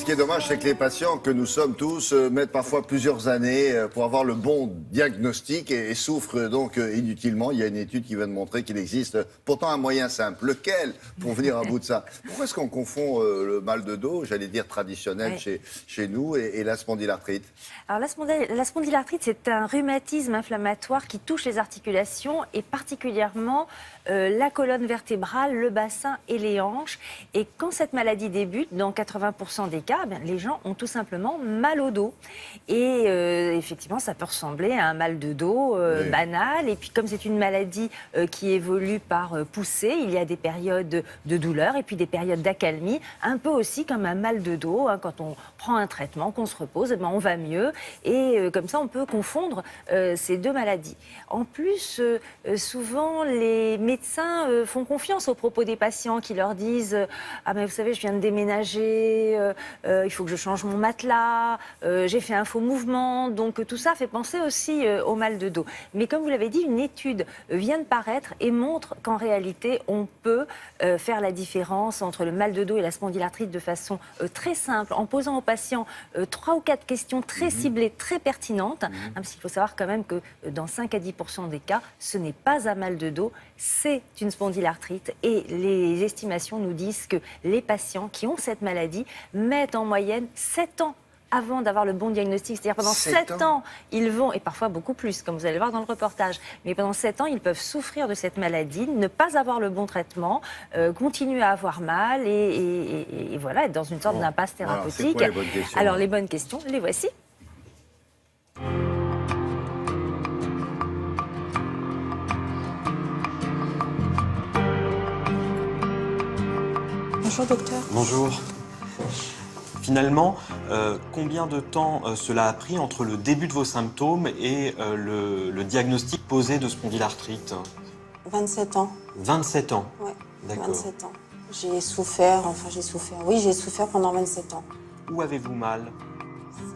qui est dommage, c'est que les patients que nous sommes tous mettent parfois plusieurs années pour avoir le bon diagnostic et souffrent donc inutilement. Il y a une étude qui vient de montrer qu'il existe pourtant un moyen simple. Lequel pour venir à bout de ça? Pourquoi est-ce qu'on confond le mal de dos, j'allais dire traditionnel chez nous, et la spondylarthrite? Alors la spondylarthrite, c'est un rhumatisme inflammatoire qui touche les articulations et particulièrement la colonne vertébrale, le bassin et les hanches. Et quand cette maladie débute, dans 80% des cas, les gens ont tout simplement mal au dos. Et effectivement, ça peut ressembler à un mal de dos banal. Et puis comme c'est une maladie qui évolue par poussée, il y a des périodes de douleur et puis des périodes d'accalmie, un peu aussi comme un mal de dos. Quand on prend un traitement, qu'on se repose, on va mieux. Et comme ça, on peut confondre ces deux maladies. En plus, souvent, les médecins font confiance aux propos des patients qui leur disent « Ah, mais vous savez, je viens de déménager, il faut que je change mon matelas, j'ai fait un faux mouvement. » Donc, tout ça fait penser aussi au mal de dos. Mais comme vous l'avez dit, une étude vient de paraître et montre qu'en réalité, on peut faire la différence entre le mal de dos et la spondylarthrite de façon très simple, en posant aux patients 3 ou 4 questions très ciblées, très pertinentes. Parce qu'il faut savoir quand même que dans 5 à 10% des cas, ce n'est pas un mal de dos, c'est une spondylarthrite. Et les estimations nous disent que les patients qui ont cette maladie mettent en moyenne 7 ans avant d'avoir le bon diagnostic. C'est-à-dire pendant 7 ans, ils vont, et parfois beaucoup plus, comme vous allez voir dans le reportage, mais pendant 7 ans, ils peuvent souffrir de cette maladie, ne pas avoir le bon traitement, continuer à avoir mal et voilà, être dans une sorte d'impasse thérapeutique. Alors, les bonnes questions, les voici. Bonjour docteur. Bonjour. Finalement, combien de temps cela a pris entre le début de vos symptômes et le diagnostic posé de spondylarthrite? 27 ans. 27 ans? Oui, d'accord. 27 ans. J'ai souffert pendant 27 ans. Où avez-vous mal?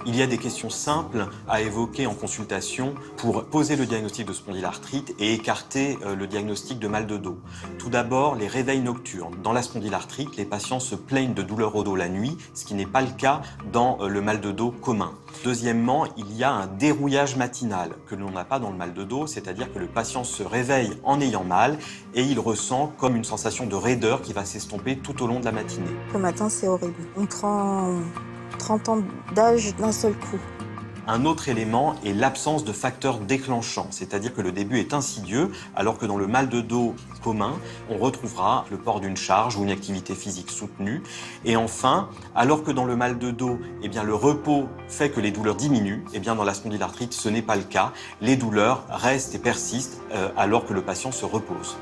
Il y a des questions simples à évoquer en consultation pour poser le diagnostic de spondylarthrite et écarter le diagnostic de mal de dos. Tout d'abord, les réveils nocturnes. Dans la spondylarthrite, les patients se plaignent de douleurs au dos la nuit, ce qui n'est pas le cas dans le mal de dos commun. Deuxièmement, il y a un dérouillage matinal que l'on n'a pas dans le mal de dos, c'est-à-dire que le patient se réveille en ayant mal et il ressent comme une sensation de raideur qui va s'estomper tout au long de la matinée. Le matin, c'est horrible. On prend 30 ans d'âge d'un seul coup. Un autre élément est l'absence de facteurs déclenchants, c'est-à-dire que le début est insidieux, alors que dans le mal de dos commun, on retrouvera le port d'une charge ou une activité physique soutenue. Et enfin, alors que dans le mal de dos, le repos fait que les douleurs diminuent, dans la spondylarthrite, ce n'est pas le cas. Les douleurs restent et persistent alors que le patient se repose.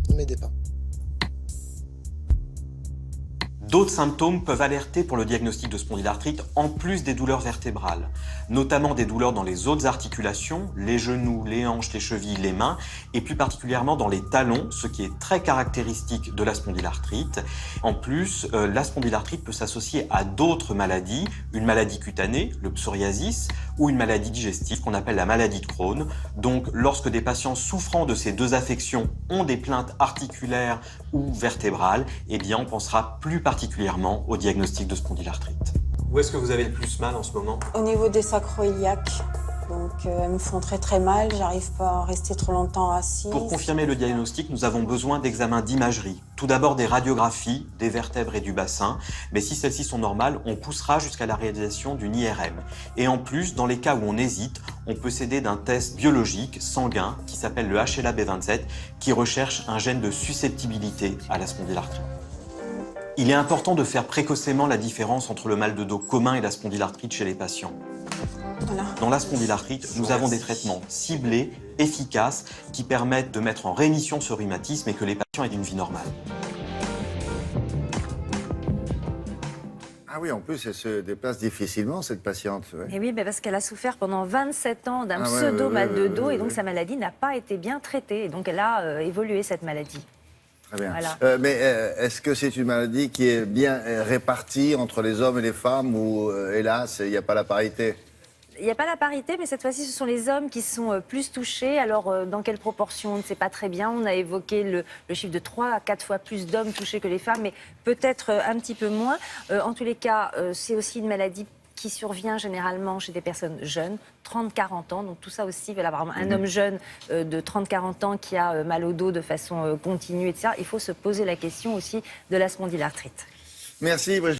Ne m'aidez pas. D'autres symptômes peuvent alerter pour le diagnostic de spondylarthrite en plus des douleurs vertébrales, notamment des douleurs dans les autres articulations, les genoux, les hanches, les chevilles, les mains, et plus particulièrement dans les talons, ce qui est très caractéristique de la spondylarthrite. En plus, la spondylarthrite peut s'associer à d'autres maladies, une maladie cutanée, le psoriasis, ou une maladie digestive qu'on appelle la maladie de Crohn. Donc, lorsque des patients souffrant de ces deux affections ont des plaintes articulaires ou vertébrales, on pensera plus particulièrement au diagnostic de spondylarthrite. Où est-ce que vous avez le plus mal en ce moment? Au niveau des sacro-iliaques. Donc, elles me font très très mal. J'arrive pas à rester trop longtemps assise. Pour confirmer le diagnostic, nous avons besoin d'examens d'imagerie. Tout d'abord des radiographies des vertèbres et du bassin, mais si celles-ci sont normales, on poussera jusqu'à la réalisation d'une IRM. Et en plus, dans les cas où on hésite, on peut s'aider d'un test biologique sanguin qui s'appelle le HLA-B27, qui recherche un gène de susceptibilité à la spondylarthrite. Il est important de faire précocement la différence entre le mal de dos commun et la spondylarthrite chez les patients. Voilà. Dans la spondylarthrite, nous avons des traitements ciblés, efficaces, qui permettent de mettre en rémission ce rhumatisme et que les patients aient une vie normale. Ah oui, en plus, elle se déplace difficilement, cette patiente. Ouais. Et oui, parce qu'elle a souffert pendant 27 ans d'un pseudo-mal de dos et donc sa maladie n'a pas été bien traitée. Et donc elle a évolué, cette maladie. Très bien. Voilà. Mais est-ce que c'est une maladie qui est bien répartie entre les hommes et les femmes ou, hélas, il n'y a pas la parité? Il n'y a pas la parité, mais cette fois-ci, ce sont les hommes qui sont plus touchés. Alors, dans quelle proportion, on ne sait pas très bien. On a évoqué le chiffre de 3 à 4 fois plus d'hommes touchés que les femmes, mais peut-être un petit peu moins. En tous les cas, c'est aussi une maladie qui survient généralement chez des personnes jeunes, 30-40 ans. Donc tout ça aussi, il va y avoir un homme jeune de 30-40 ans qui a mal au dos de façon continue, etc. Il faut se poser la question aussi de la spondylarthrite. Merci Brigitte.